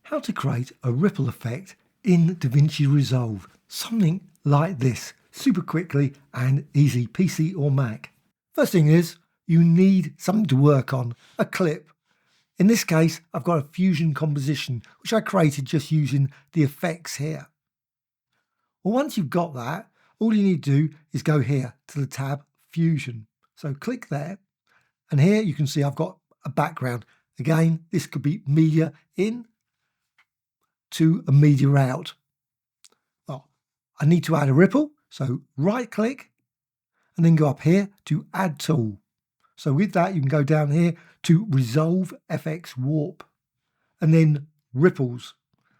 How to create a ripple effect in DaVinci Resolve. Something like this, super quickly and easy, PC or Mac. First thing is, you need something to work on, a clip. In this case, I've got a fusion composition, which I created just using the effects here. Well, once you've got that, all you need to do is go here to the tab Fusion. So click there, and here you can see I've got a background. Again, this could be media in to a media out. Well, I need to add a ripple, so right click and then go up here to add tool. So with that, you can go down here to Resolve FX Warp and then ripples.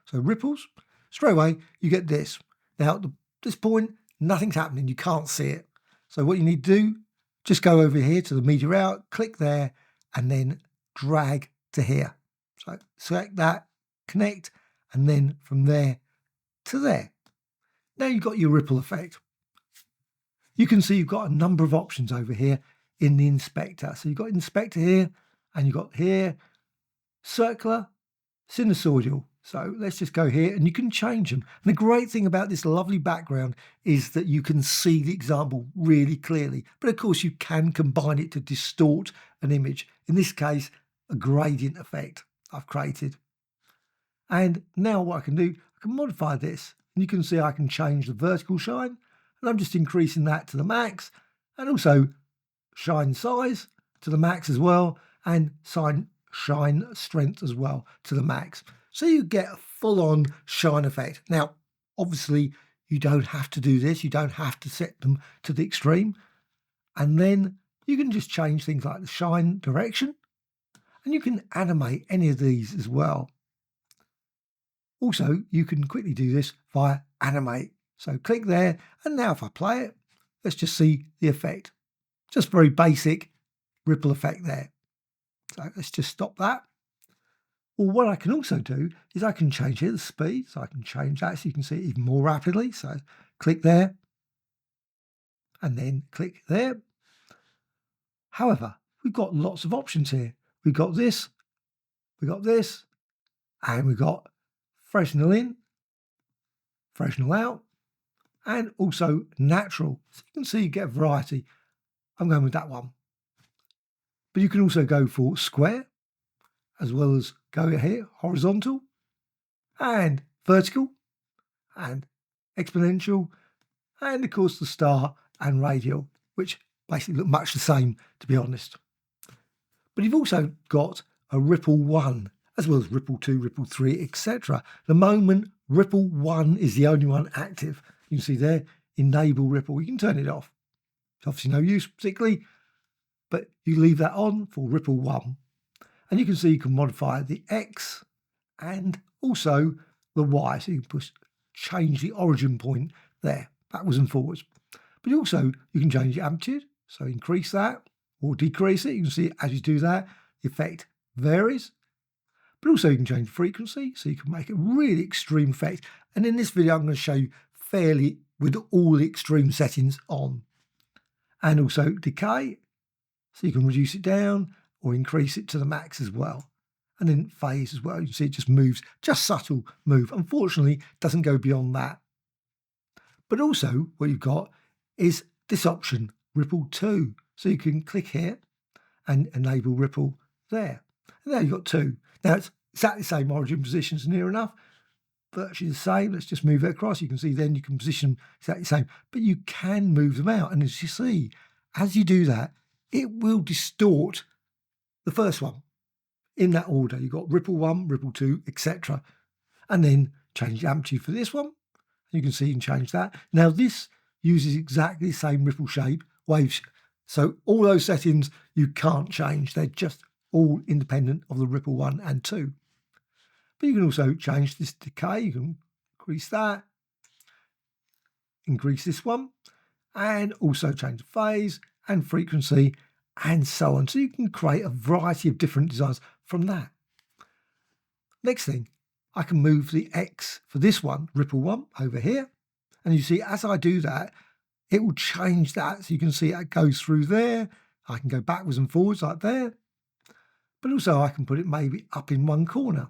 So ripples, straight away, you get this. Now at this point, nothing's happening. You can't see it. So what you need to do, just go over here to the media out, click there, and then drag to here. So select that, connect, and then from there to there. Now you've got your ripple effect. You can see you've got a number of options over here in the inspector. So you've got inspector here, and you've got here circular, sinusoidal. So let's just go here and you can change them. And the great thing about this lovely background is that you can see the example really clearly. But of course you can combine it to distort an image. In this case, a gradient effect I've created. And now what I can do, I can modify this. And you can see I can change the vertical shine. And I'm just increasing that to the max. And also shine size to the max as well. And shine strength as well to the max. So you get a full-on shine effect. Now, obviously, you don't have to do this. You don't have to set them to the extreme. And then you can just change things like the shine direction. And you can animate any of these as well. Also, you can quickly do this via Animate. So click there. And now if I play it, let's just see the effect. Just very basic ripple effect there. So let's just stop that. Well, what I can also do is I can change here the speed. So I can change that so you can see it even more rapidly. So click there and then click there. However, we've got lots of options here. We've got this, and we've got Fresnel in, Fresnel out, and also natural. So you can see you get a variety. I'm going with that one. But you can also go for square, as well as go here, horizontal, and vertical, and exponential, and of course the star and radial, which basically look much the same, to be honest. But you've also got a ripple 1, as well as ripple 2, ripple 3, etc. The moment ripple 1 is the only one active. You can see there, enable ripple. You can turn it off. It's obviously no use particularly, but you leave that on for ripple 1. And you can see you can modify the X and also the Y. So you can change the origin point there, backwards and forwards. But also you can change the amplitude. So increase that or decrease it. You can see as you do that, the effect varies. But also you can change the frequency. So you can make a really extreme effect. And in this video, I'm going to show you fairly with all the extreme settings on. And also decay. So you can reduce it down or increase it to the max as well. And then phase as well. You can see it just moves, just subtle move. Unfortunately, it doesn't go beyond that. But also what you've got is this option, ripple 2. So you can click here and enable ripple there. And now you've got 2. Now it's exactly the same origin positions near enough. Virtually the same. Let's just move it across. You can see then you can position exactly the same. But you can move them out. And as you see, as you do that, it will distort the first one in that order. You've got ripple 1, ripple 2, etc. And then change the amplitude for this one. You can see you can change that. Now this uses exactly the same ripple shape, waves. So all those settings you can't change. They're just all independent of the ripple 1 and 2. But you can also change this decay. You can increase that, increase this one, and also change the phase and frequency and so on. So you can create a variety of different designs from that. Next thing, I can move the X for this one, ripple 1, over here. And you see, as I do that, it will change that. So you can see it goes through there. I can go backwards and forwards like there. But also I can put it maybe up in one corner.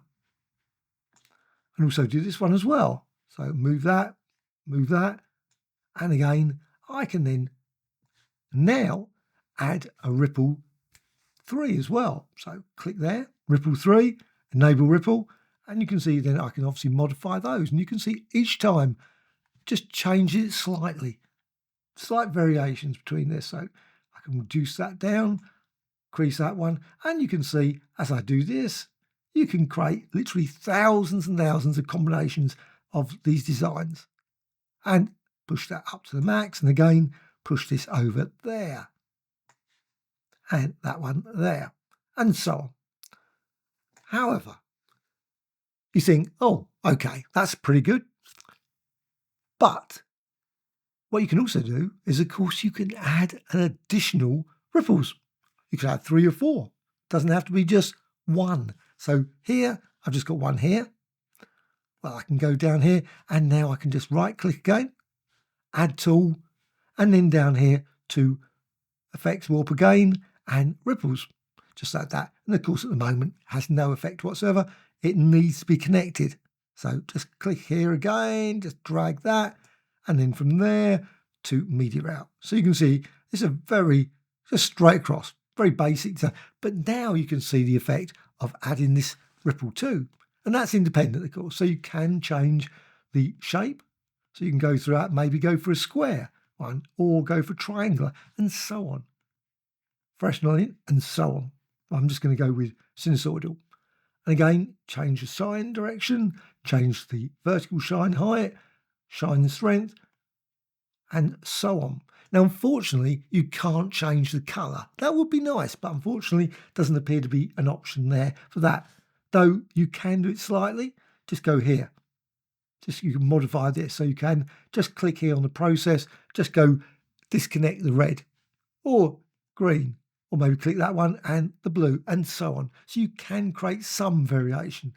and also do this one as well. So move that, and again, I can then now add a ripple 3 as well. So click there, ripple 3, enable ripple, and you can see then I can obviously modify those, and you can see each time just change it slightly, slight variations between this. So I can reduce that down, increase that one, and you can see as I do this, you can create literally thousands and thousands of combinations of these designs, and push that up to the max, and again push this over there, and that one there, and so on. However, you think, oh, okay, that's pretty good. But what you can also do is, of course, you can add an additional ripples. You can add 3 or 4. Doesn't have to be just one. So here, I've just got one here. Well, I can go down here, and now I can just right click again, add tool, and then down here to effects, warp again, and ripples, just like that. And of course, at the moment, has no effect whatsoever. It needs to be connected. So just click here again, just drag that, and then from there to media out. So you can see it's a very, just straight across, very basic. But now you can see the effect of adding this ripple too. And that's independent, of course. So you can change the shape. So you can go through that, maybe go for a square one, or go for triangular, and so on. Freshen on it, and so on. I'm just going to go with sinusoidal. And again, change the shine direction, change the vertical shine height, shine strength, and so on. Now, unfortunately, you can't change the colour. That would be nice, but unfortunately, doesn't appear to be an option there for that. Though you can do it slightly. Just go here. Just you can modify this, so you can just click here on the process, just go disconnect the red or green, or maybe click that one and the blue, and so on. So you can create some variation.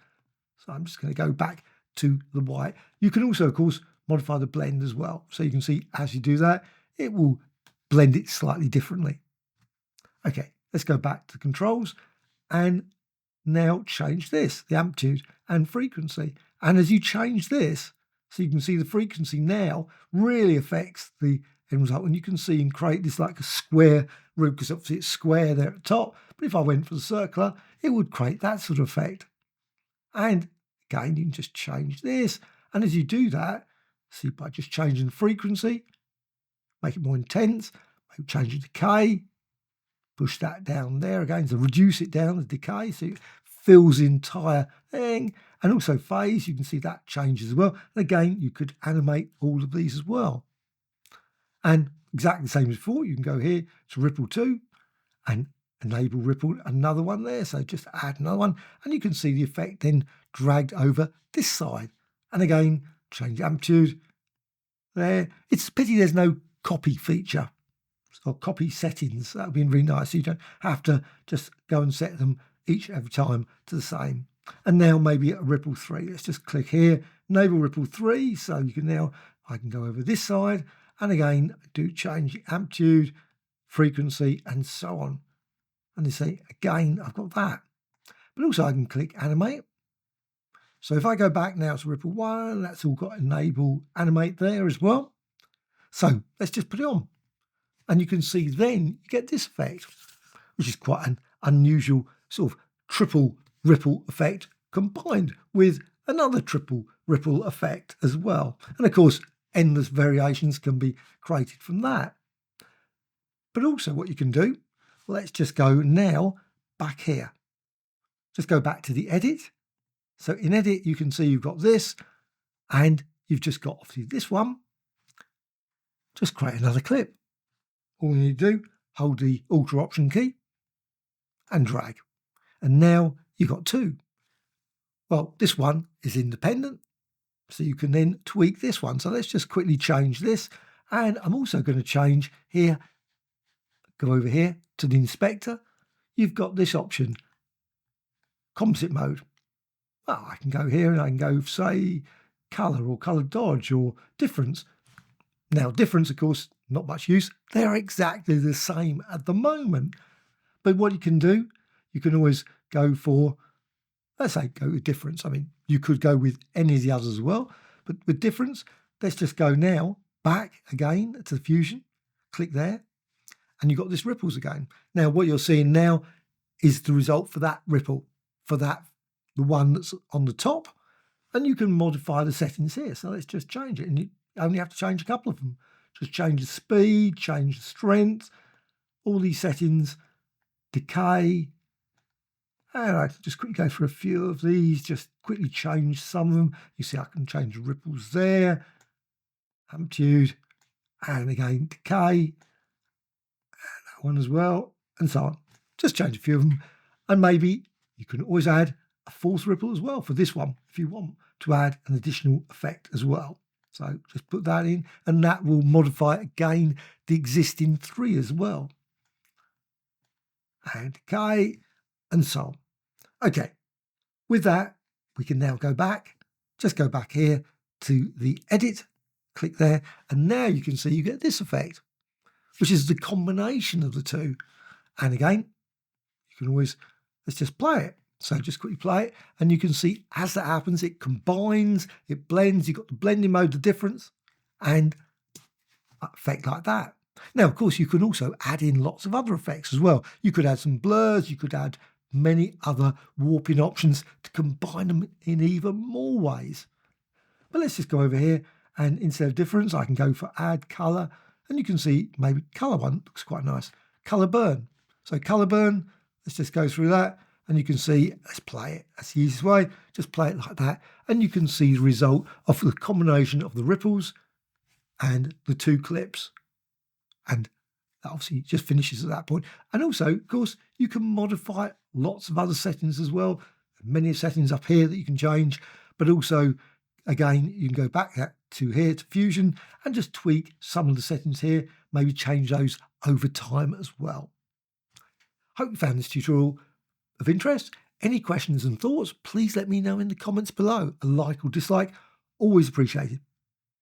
So I'm just going to go back to the white. You can also, of course, modify the blend as well. So you can see as you do that, it will blend it slightly differently. Okay, let's go back to controls and now change this, the amplitude and frequency. And as you change this, so you can see the frequency now really affects the end result. And you can see and create this like a square root, because obviously it's square there at the top. But if I went for the circular, it would create that sort of effect. And again, you can just change this. And as you do that, see by just changing the frequency, make it more intense, maybe change the decay, push that down there again to reduce it down, the decay, so it fills the entire thing. And also phase, you can see that changes as well. And again, you could animate all of these as well. And exactly the same as before, you can go here to ripple 2 and enable ripple, another one there. So just add another one, and you can see the effect then dragged over this side. And again, change amplitude there. It's a pity there's no copy feature or copy settings. That would be really nice. So you don't have to just go and set them each every time to the same. And now maybe a ripple 3. Let's just click here, enable ripple 3. So you can now, I can go over this side, and again, do change the amplitude, frequency, and so on. And you see, again, I've got that. But also I can click animate. So if I go back now to ripple 1, that's all got enable animate there as well. So let's just put it on. And you can see then you get this effect, which is quite an unusual sort of triple ripple effect combined with another triple ripple effect as well. And of course, endless variations can be created from that. But also what you can do, let's just go now back here. Just go back to the edit. So in edit, you can see you've got this, and you've just got obviously this one. Just create another clip. All you need to do, hold the Alt Option key and drag. And now you've got 2. Well, this one is independent, so you can then tweak this one. So let's just quickly change this. And I'm also going to change here, go over here to the inspector. You've got this option, composite mode. Well, I can go here and I can go, say, color or color dodge or difference. Now, difference, of course, not much use. They're exactly the same at the moment. But what you can do, you can always go for, let's say, go with difference. I mean, You could go with any of the others as well, but with difference, let's just go now back again to the Fusion, click there, and you've got this ripples again. Now, what you're seeing now is the result for that ripple, for that, the one that's on the top, and you can modify the settings here. So let's just change it, and you only have to change a couple of them. Just change the speed, change the strength, all these settings, decay, and I can just quickly go through a few of these, just quickly change some of them. You see I can change the ripples there, amplitude, and again decay, and that one as well, and so on. Just change a few of them, and maybe you can always add a fourth ripple as well for this one if you want to add an additional effect as well. So just put that in, and that will modify again the existing 3 as well. And decay, and so on. Okay, with that, we can now go back, just go back here to the edit, click there, and now you can see you get this effect, which is the combination of the 2. And again, you can always, let's just play it. So just quickly play it, and you can see as that happens, it combines, it blends, you've got the blending mode, the difference, and effect like that. Now, of course, you can also add in lots of other effects as well. You could add some blurs, you could add many other warping options to combine them in even more ways. But let's just go over here, and instead of difference, I can go for add color, and you can see maybe color one looks quite nice. Color burn. So color burn, let's just go through that, and you can see, let's play it. That's the easiest way. Just play it like that, and you can see the result of the combination of the ripples and the 2 clips. And that obviously just finishes at that point. And also, of course, you can modify lots of other settings as well. Many settings up here that you can change, but also, again, you can go back to here to Fusion and just tweak some of the settings here, maybe change those over time as well. Hope you found this tutorial of interest. Any questions and thoughts, please let me know in the comments below. A like or dislike, always appreciated.